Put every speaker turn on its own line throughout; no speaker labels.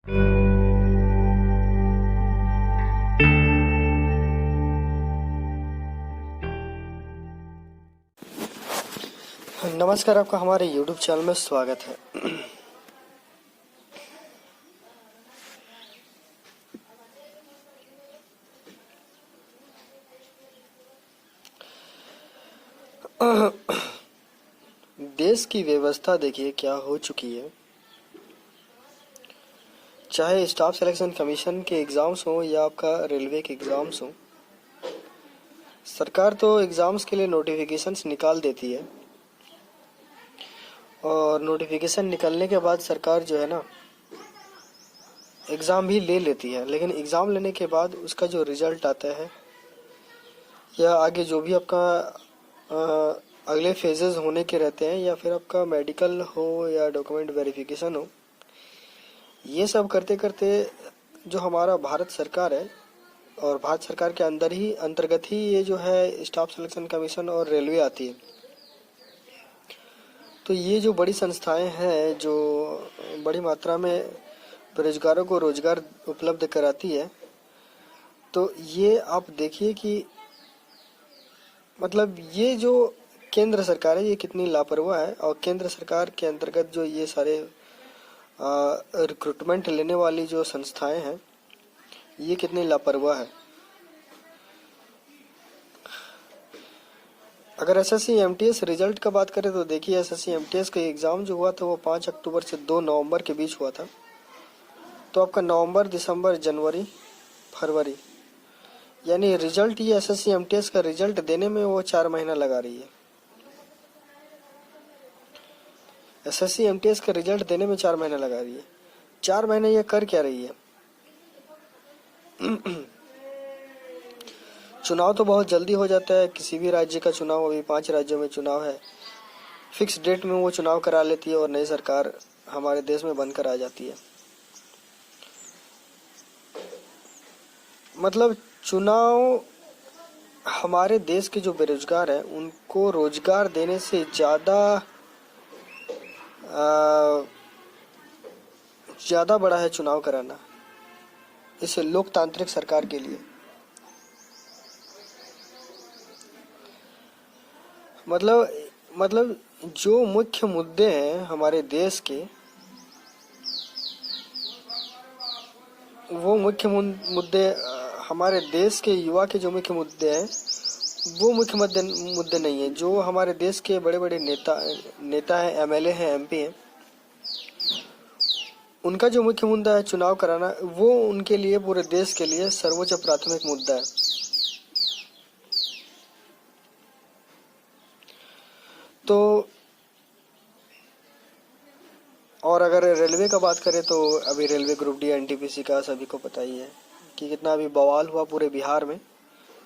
नमस्कार, आपका हमारे YouTube चैनल में स्वागत है। देश की व्यवस्था देखिए क्या हो चुकी है। चाहे स्टाफ सिलेक्शन कमीशन के एग्ज़ाम्स हो या आपका रेलवे के एग्ज़ाम्स हो, सरकार तो एग्ज़ाम्स के लिए नोटिफिकेशंस निकाल देती है और नोटिफिकेशन निकलने के बाद सरकार जो है ना एग्ज़ाम भी ले लेती है। लेकिन एग्ज़ाम लेने के बाद उसका जो रिज़ल्ट आता है या आगे जो भी आपका अगले फेजेस होने के रहते हैं या फिर आपका मेडिकल हो या डॉक्यूमेंट वेरिफिकेशन हो, ये सब करते करते जो हमारा भारत सरकार है और भारत सरकार के अंतर्गत ही ये जो है स्टाफ सिलेक्शन कमीशन और रेलवे आती है। तो ये जो बड़ी संस्थाएं हैं जो बड़ी मात्रा में बेरोजगारों को रोजगार उपलब्ध कराती है, तो ये आप देखिए कि मतलब ये जो केंद्र सरकार है ये कितनी लापरवाह है। और केंद्र सरकार के अंतर्गत जो ये सारे रिक्रूटमेंट लेने वाली जो संस्थाएं हैं ये कितनी लापरवाह है। अगर एसएससी एमटीएस रिजल्ट का बात करें तो देखिए एसएससी एमटीएस का एग्ज़ाम जो हुआ था वो 5 अक्टूबर से 2 नवंबर के बीच हुआ था। तो आपका नवंबर, दिसंबर, जनवरी, फरवरी यानी रिजल्ट ये एसएससी एमटीएस का रिजल्ट देने में वो 4 महीना लगा रही है। एसएससी एमटीएस का रिजल्ट देने में 4 महीना लगा रही है। 4 महीने ये कर क्या रही है? चुनाव तो बहुत जल्दी हो जाता है, किसी भी राज्य का चुनाव, अभी 5 राज्यों में चुनाव है, फिक्स डेट में वो चुनाव करा लेती है और नई सरकार हमारे देश में बनकर आ जाती है। मतलब चुनाव हमारे देश के जो बेरोजगार हैं उनको रोजगार देने से ज़्यादा बड़ा है चुनाव कराना इस लोकतांत्रिक सरकार के लिए। मतलब जो मुख्य मुद्दे हैं हमारे देश के, वो मुख्य मुद्दे हमारे देश के युवा के जो मुख्य मुद्दे हैं वो मुख्य मुद्दे नहीं है। जो हमारे देश के बड़े बड़े नेता हैं, एमएलए हैं, एमपी हैं, उनका जो मुख्य मुद्दा है चुनाव कराना, वो उनके लिए, पूरे देश के लिए सर्वोच्च प्राथमिक मुद्दा है। तो और अगर रेलवे का बात करें तो अभी रेलवे ग्रुप डी एनटीपीसी का सभी को पता ही है कि कितना अभी बवाल हुआ पूरे बिहार में।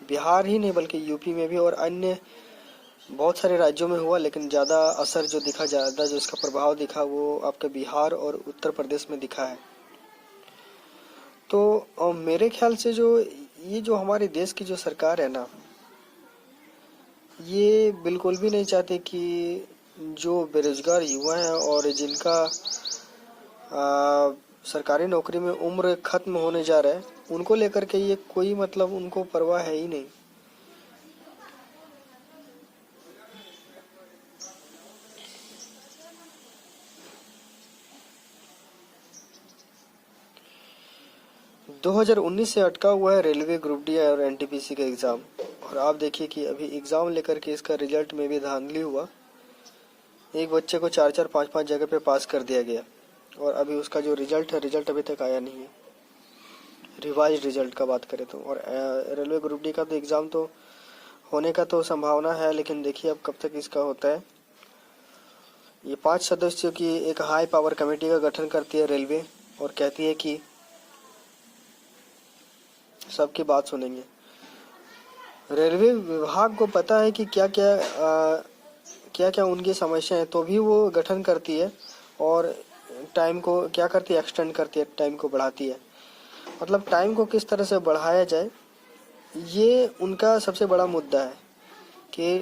बिहार ही नहीं बल्कि यूपी में भी और अन्य बहुत सारे राज्यों में हुआ, लेकिन ज़्यादा असर जो दिखा, ज़्यादा जो इसका प्रभाव दिखा वो आपके बिहार और उत्तर प्रदेश में दिखा है। तो मेरे ख्याल से ये जो हमारे देश की जो सरकार है ना, ये बिल्कुल भी नहीं चाहते कि जो बेरोजगार युवा हैं और जिनका सरकारी नौकरी में उम्र खत्म होने जा रहा है, उनको लेकर के ये कोई मतलब उनको परवाह है ही नहीं। दो 2019 से अटका हुआ है रेलवे ग्रुप डी और एनटीपीसी का एग्ज़ाम, और आप देखिए कि अभी एग्ज़ाम लेकर के इसका रिजल्ट में भी धांधली हुआ। एक बच्चे को 4-4, 5-5 जगह पे पास कर दिया गया और अभी उसका जो रिजल्ट है, रिजल्ट अभी तक आया नहीं है, रिवाइज रिजल्ट का बात करें तो। और रेलवे ग्रुप डी का तो एग्ज़ाम तो होने का तो संभावना है, लेकिन देखिए अब कब तक इसका होता है। ये 5 सदस्यों की एक हाई पावर कमेटी का गठन करती है रेलवे और कहती है कि सबकी बात सुनेंगे। रेलवे विभाग को पता है कि क्या क्या उनकी समस्या है, तो भी वो गठन करती है और टाइम को क्या करती है, एक्सटेंड करती है, टाइम को बढ़ाती है। मतलब टाइम को किस तरह से बढ़ाया जाए, ये उनका सबसे बड़ा मुद्दा है कि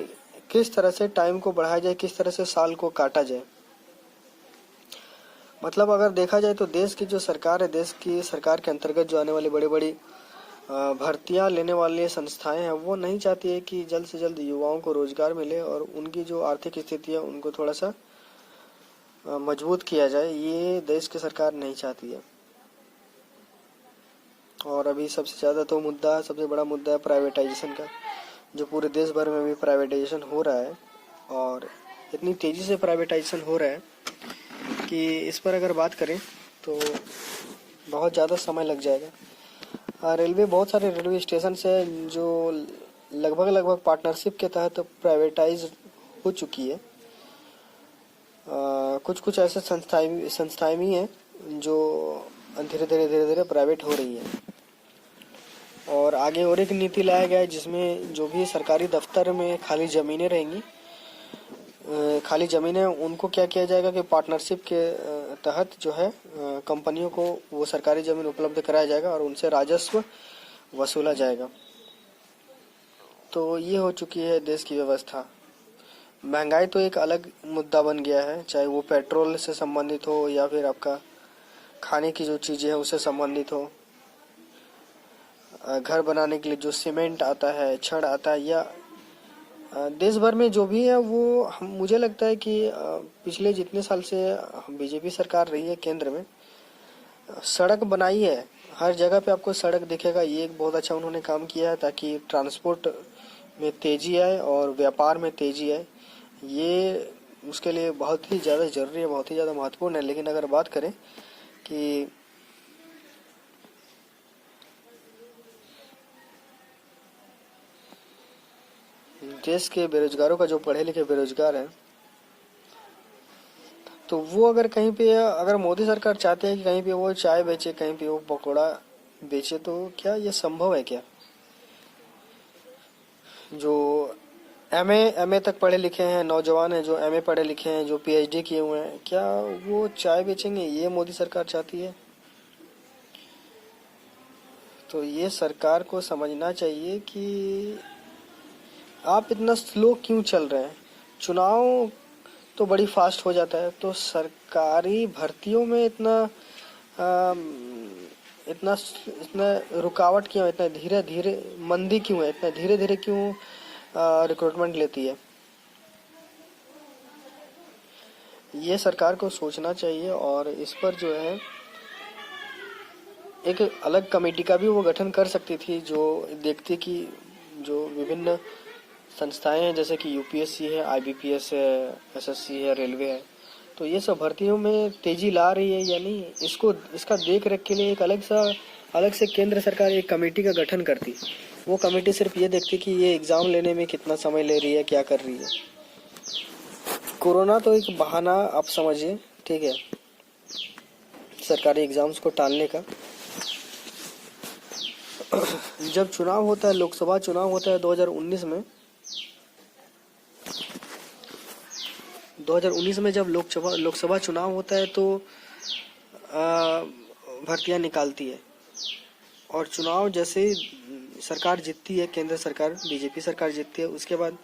किस तरह से टाइम को बढ़ाया जाए, किस तरह से साल को काटा जाए। मतलब अगर देखा जाए तो देश की जो सरकार है, देश की सरकार के अंतर्गत जो आने वाली बड़ी बड़ी भर्तियां लेने वाली संस्थाएं हैं, वो नहीं चाहती है कि जल्द से जल्द युवाओं को रोजगार मिले और उनकी जो आर्थिक स्थिति है उनको थोड़ा सा मजबूत किया जाए। ये देश की सरकार नहीं चाहती है। और अभी सबसे बड़ा मुद्दा है प्राइवेटाइजेशन का, जो पूरे देश भर में भी प्राइवेटाइजेशन हो रहा है और इतनी तेजी से प्राइवेटाइजेशन हो रहा है कि इस पर अगर बात करें तो बहुत ज़्यादा समय लग जाएगा। रेलवे, बहुत सारे रेलवे स्टेशन है जो लगभग पार्टनरशिप के तहत प्राइवेटाइज हो चुकी है। कुछ कुछ ऐसे संस्थाएं भी हैं जो धीरे धीरे प्राइवेट हो रही है। और आगे और एक नीति लाया गया है जिसमें जो भी सरकारी दफ्तर में खाली ज़मीनें रहेंगी, खाली ज़मीनें उनको क्या किया जाएगा कि पार्टनरशिप के तहत जो है कंपनियों को वो सरकारी ज़मीन उपलब्ध कराया जाएगा और उनसे राजस्व वसूला जाएगा। तो ये हो चुकी है देश की व्यवस्था। महंगाई तो एक अलग मुद्दा बन गया है, चाहे वो पेट्रोल से संबंधित हो या फिर आपका खाने की जो चीज़ें हैं उससे संबंधित हो। घर बनाने के लिए जो सीमेंट आता है, छड़ आता है, या देश भर में जो भी है वो मुझे लगता है कि पिछले जितने साल से बीजेपी सरकार रही है केंद्र में, सड़क बनाई है। हर जगह पे आपको सड़क दिखेगा। ये एक बहुत अच्छा उन्होंने काम किया है ताकि ट्रांसपोर्ट में तेजी आए और व्यापार में तेजी आए। ये उसके लिए बहुत ही ज़्यादा ज़रूरी है, बहुत ही ज़्यादा महत्वपूर्ण है। लेकिन अगर बात करें कि देश के बेरोजगारों का, जो पढ़े लिखे बेरोजगार हैं, तो वो अगर कहीं पे, अगर मोदी सरकार चाहते हैं कि कहीं पे वो चाय बेचे, कहीं पे वो पकौड़ा बेचे, तो क्या ये संभव है क्या? जो एमए तक पढ़े लिखे हैं, नौजवान हैं जो एमए पढ़े लिखे हैं, जो पीएचडी किए हुए हैं, क्या वो चाय बेचेंगे? ये मोदी सरकार चाहती है? तो ये सरकार को समझना चाहिए कि आप इतना स्लो क्यों चल रहे हैं। चुनाव तो बड़ी फास्ट हो जाता है, तो सरकारी भर्तियों में इतना इतना इतना रुकावट क्यों है, इतना धीरे धीरे मंदी क्यों है, इतना धीरे धीरे क्यों रिक्रूटमेंट लेती है? ये सरकार को सोचना चाहिए और इस पर जो है एक अलग कमेटी का भी वो गठन कर सकती थी, जो देखती कि जो विभिन्न संस्थाएं हैं जैसे कि यूपीएससी है, आईबीपीएस है, एसएससी है, रेलवे है, तो ये सब भर्तियों में तेजी ला रही है या नहीं, इसका देख रेख के लिए एक अलग से केंद्र सरकार एक कमेटी का गठन करती। वो कमेटी सिर्फ ये देखती कि ये एग्ज़ाम लेने में कितना समय ले रही है, क्या कर रही है। कोरोना तो एक बहाना आप समझिए, ठीक है, सरकारी एग्ज़ाम्स को टालने का। जब चुनाव होता है, लोकसभा चुनाव होता है 2019 में, 2019 में जब लोकसभा चुनाव होता है तो भर्तियां निकालती है और चुनाव जैसे ही सरकार जीतती है, केंद्र सरकार बीजेपी सरकार जीतती है, उसके बाद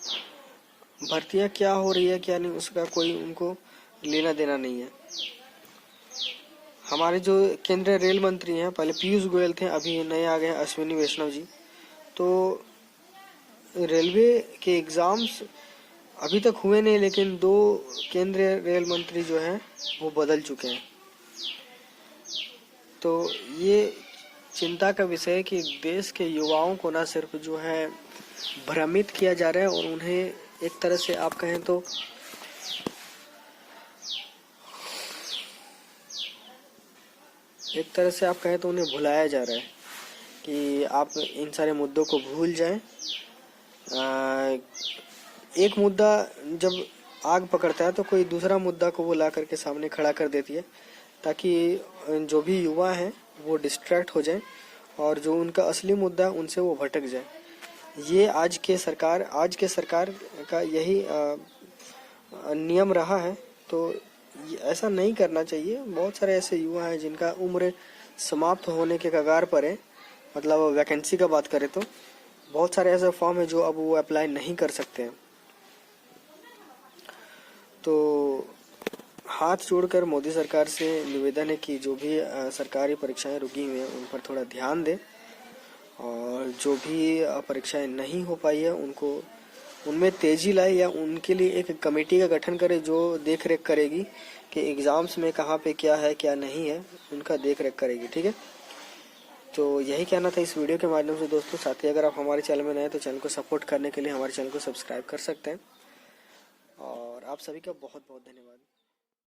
भर्तियां क्या हो रही है क्या नहीं उसका कोई उनको लेना देना नहीं है। हमारे जो केंद्रीय रेल मंत्री हैं, पहले पीयूष गोयल थे, अभी नए आ गए अश्विनी वैष्णव जी। तो रेलवे के एग्ज़ाम्स अभी तक हुए नहीं, लेकिन 2 केंद्रीय रेल मंत्री जो हैं वो बदल चुके हैं। तो ये चिंता का विषय है कि देश के युवाओं को ना सिर्फ जो है भ्रमित किया जा रहा है और उन्हें एक तरह से आप कहें तो उन्हें भुलाया जा रहा है कि आप इन सारे मुद्दों को भूल जाएं। एक मुद्दा जब आग पकड़ता है तो कोई दूसरा मुद्दा को वो ला करके सामने खड़ा कर देती है ताकि जो भी युवा हैं वो डिस्ट्रैक्ट हो जाएं और जो उनका असली मुद्दा है उनसे वो भटक जाए। ये आज के सरकार का यही नियम रहा है। तो ऐसा नहीं करना चाहिए। बहुत सारे ऐसे युवा हैं जिनका उम्र समाप्त होने के कगार पर है, मतलब वैकेंसी का बात करें तो बहुत सारे ऐसे फॉर्म है जो अब वो अप्लाई नहीं कर सकते हैं। तो हाथ जोड़कर मोदी सरकार से निवेदन है कि जो भी सरकारी परीक्षाएं रुकी हुई हैं उन पर थोड़ा ध्यान दें, और जो भी परीक्षाएं नहीं हो पाई है उनको उनमें तेजी लाए, या उनके लिए एक कमेटी का गठन करे जो देख रेख करेगी कि एग्जाम्स में कहाँ पे क्या है क्या नहीं है, उनका देख रेख करेगी। ठीक है, तो यही कहना था इस वीडियो के माध्यम से दोस्तों। साथ ही अगर आप हमारे चैनल में नए हैं तो चैनल को सपोर्ट करने के लिए हमारे चैनल को सब्सक्राइब कर सकते हैं, और आप सभी का बहुत बहुत धन्यवाद।